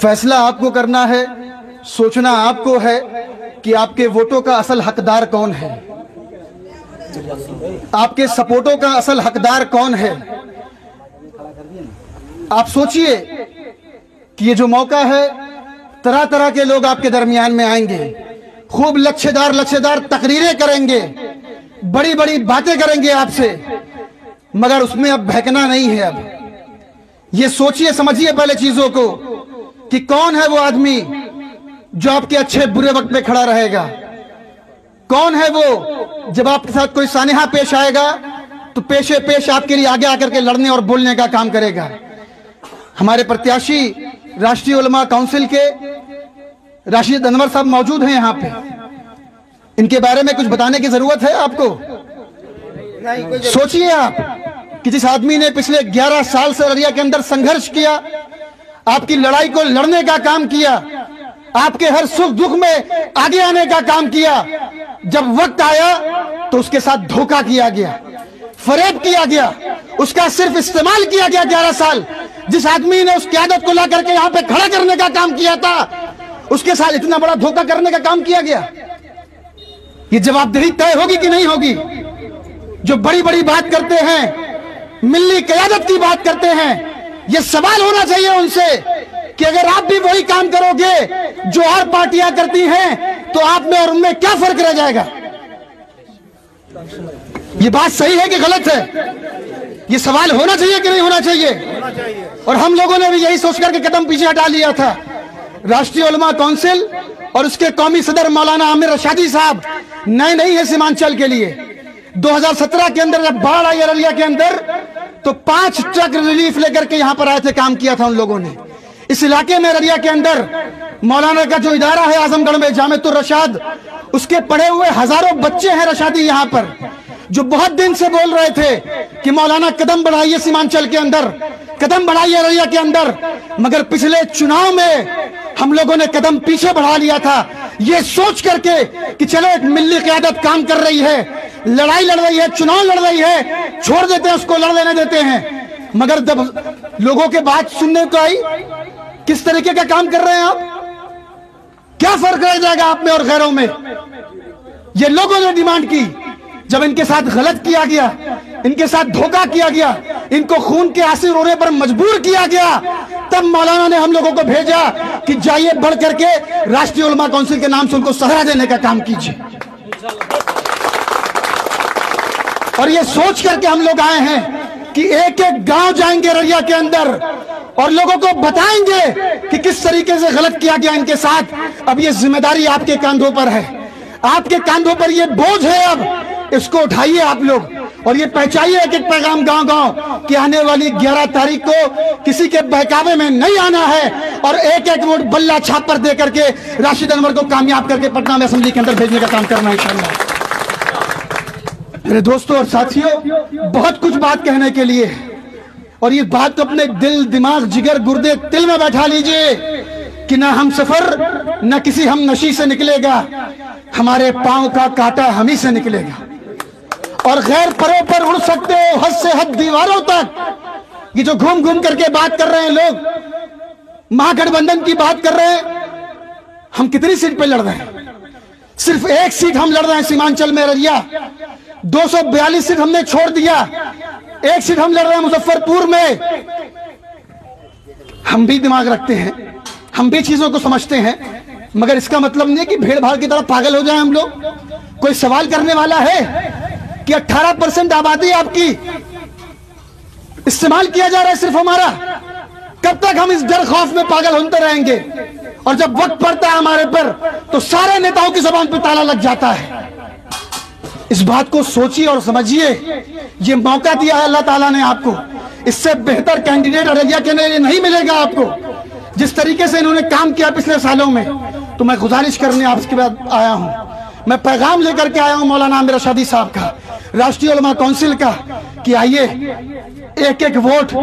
فیصلہ آپ کو کرنا ہے، سوچنا آپ کو ہے کہ آپ کے ووٹوں کا اصل حقدار کون ہے، آپ کے سپورٹوں کا اصل حقدار کون ہے۔ آپ سوچئے کہ یہ جو موقع ہے، طرح طرح کے لوگ آپ کے درمیان میں آئیں گے، خوب لچھے دار تقریریں کریں گے، بڑی بڑی باتیں کریں گے آپ سے، مگر اس میں اب بہکنا نہیں ہے۔ اب یہ سوچئے سمجھئے پہلے چیزوں کو کہ کون ہے وہ آدمی جو آپ کے اچھے برے وقت میں کھڑا رہے گا، کون ہے وہ جب آپ کے ساتھ کوئی سانحہ پیش آئے گا تو پیش آپ کے لیے آگے آ کر کے لڑنے اور بولنے کا کام کرے گا۔ ہمارے پرتیاشی راشٹریہ علماء کونسل کے راشد انور صاحب موجود ہیں یہاں پہ، ان کے بارے میں کچھ بتانے کی ضرورت ہے آپ کو؟ سوچئے آپ کہ جس آدمی نے پچھلے 11 سال سے ارریہ کے اندر سنگھرش کیا، آپ کی لڑائی کو لڑنے کا کام کیا، آپ کے ہر سکھ دکھ میں آگے آنے کا کام کیا، جب وقت آیا تو اس کے ساتھ دھوکہ کیا گیا، فریب کیا گیا، اس کا صرف استعمال کیا گیا 11 سال۔ جس آدمی نے اس قیادت کو لا کر کے یہاں پہ کھڑا کرنے کا کام کیا تھا، اس کے ساتھ اتنا بڑا دھوکہ کرنے کا کام کیا گیا۔ یہ جواب دہی طے ہوگی کہ نہیں ہوگی؟ جو بڑی بڑی بات کرتے ہیں، ملی قیادت کی بات کرتے ہیں، یہ سوال ہونا چاہیے ان سے کہ اگر آپ بھی وہی کام کرو گے جو اور پارٹیاں کرتی ہیں تو آپ میں اور ان میں کیا فرق رہ جائے گا؟ یہ بات صحیح ہے کہ غلط ہے؟ یہ سوال ہونا چاہیے کہ نہیں ہونا چاہیے؟ اور ہم لوگوں نے بھی یہی سوچ کر کے قدم پیچھے ہٹا لیا تھا۔ راشٹریہ علماء کونسل اور اس کے قومی صدر مولانا عامر رشادی صاحب نئے نہیں ہیں سیمانچل کے لیے۔ 2017 کے اندر جب باڑھ آئی ارریہ کے اندر تو 5 ٹرک ریلیف لے کر کے یہاں پر آئے تھے، کام کیا تھا ان لوگوں نے۔ اس علاقے میں ارریہ کے اندر مولانا کا جو ادارہ ہے اعظم گڑھ میں جامعۃ الرشاد، اس کے پڑھے ہوئے ہزاروں بچے ہیں رشادی یہاں پر، جو بہت دن سے بول رہے تھے کہ مولانا قدم بڑھائیے سیمانچل کے اندر، قدم بڑھائیے ارریہ کے اندر، مگر پچھلے چناؤ میں ہم لوگوں نے قدم پیچھے بڑھا لیا تھا، یہ سوچ کر کے کہ چلو ایک ملی قیادت کام کر رہی ہے، لڑائی لڑ رہی ہے، چناؤ لڑ رہی ہے، چھوڑ دیتے ہیں اس کو، لڑ لینے دیتے ہیں۔ مگر جب لوگوں کے بات سننے کو آئی، کس طریقے کا کام کر رہے ہیں آپ؟ کیا فرق رہ جائے گا آپ میں اور غیروں میں؟ یہ لوگوں نے ڈیمانڈ کی۔ جب ان کے ساتھ غلط کیا گیا، ان کے ساتھ دھوکہ کیا گیا، ان کو خون کے آنسو رونے پر مجبور کیا گیا، تب مولانا نے ہم لوگوں کو بھیجا کہ جائیے بڑھ کر کے راشٹریہ علماء کونسل کے نام سے ان کو سہرا دینے کا کام کیجیے۔ اور یہ سوچ کر کے ہم لوگ آئے ہیں کہ ایک ایک گاؤں جائیں گے ارریہ کے اندر اور لوگوں کو بتائیں گے کہ کس طریقے سے غلط کیا گیا ان کے ساتھ۔ اب یہ ذمہ داری آپ کے کاندھوں پر ہے، آپ کے کاندھوں پر یہ بوجھ ہے، اب اس کو اٹھائیے آپ لوگ اور یہ پہنچائیے ایک ایک پیغام گاؤں گاؤں کہ آنے والی 11 تاریخ کو کسی کے بہکاوے میں نہیں آنا ہے، اور ایک ایک ووٹ بلہ چھاپ پر دے کر کے راشد انور کو کامیاب کر کے پٹنہ میں اسمبلی کے اندر بھیجنے کا کام کرنا ہے انشاءاللہ۔ میرے دوستوں اور ساتھیوں، بہت کچھ بات کہنے کے لیے، اور یہ بات کو اپنے دل، دماغ، جگر، گردے، تل میں بیٹھا لیجئے کہ نہ ہم سفر نہ کسی ہم نشی سے نکلے گا، ہمارے پاؤں کا کانٹا ہم ہی سے نکلے گا، اور غیر پروں پر اڑ سکتے ہو حد سے حد دیواروں تک۔ یہ جو گھوم گھوم کر کے بات کر رہے ہیں لوگ، مہا گٹھ بندھن کی بات کر رہے ہیں، ہم کتنی سیٹ پہ لڑ رہے ہیں؟ صرف ایک سیٹ ہم لڑ رہے ہیں سیمانچل میں ارریہ، 242 سیٹ ہم نے چھوڑ دیا، ایک سیٹ ہم لڑ رہے ہیں مظفر پور میں۔ ہم بھی دماغ رکھتے ہیں، ہم بھی چیزوں کو سمجھتے ہیں، مگر اس کا مطلب نہیں کہ بھیڑ بھاڑ کی طرح پاگل ہو جائیں ہم لوگ۔ کوئی سوال کرنے والا ہے کہ 18% آبادی آپ کی استعمال کیا جا رہا ہے صرف ہمارا؟ کب تک ہم اس ڈر خوف میں پاگل ہوتے رہیں گے؟ اور جب وقت پڑتا ہے ہمارے پر تو سارے نیتاؤں کی زبان پہ تالا لگ جاتا ہے۔ اس بات کو سوچیے اور سمجھیے، یہ موقع دیا ہے اللہ تعالیٰ نے آپ کو، اس سے بہتر کینڈیڈیٹ ارریہ کے لیے نہیں ملے گا آپ کو۔ جس طریقے سے انہوں نے کام کیا پچھلے سالوں میں، تو میں گزارش کرنے آپ کے بعد آیا ہوں، میں پیغام لے کر کے آیا ہوں مولانا عامر رشادی صاحب کا، راشٹریہ علماء کونسل کا، کہ آئیے ایک ایک ووٹ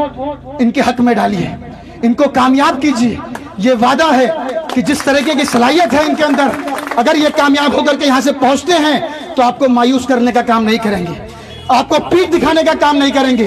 ان کے حق میں ڈالیے، ان کو کامیاب کیجیے۔ یہ وعدہ ہے کہ جس طریقے کی صلاحیت ہے ان کے اندر، اگر یہ کامیاب ہو کر کے یہاں سے پہنچتے ہیں تو آپ کو مایوس کرنے کا کام نہیں کریں گے، آپ کو پیٹھ دکھانے کا کام نہیں کریں گے،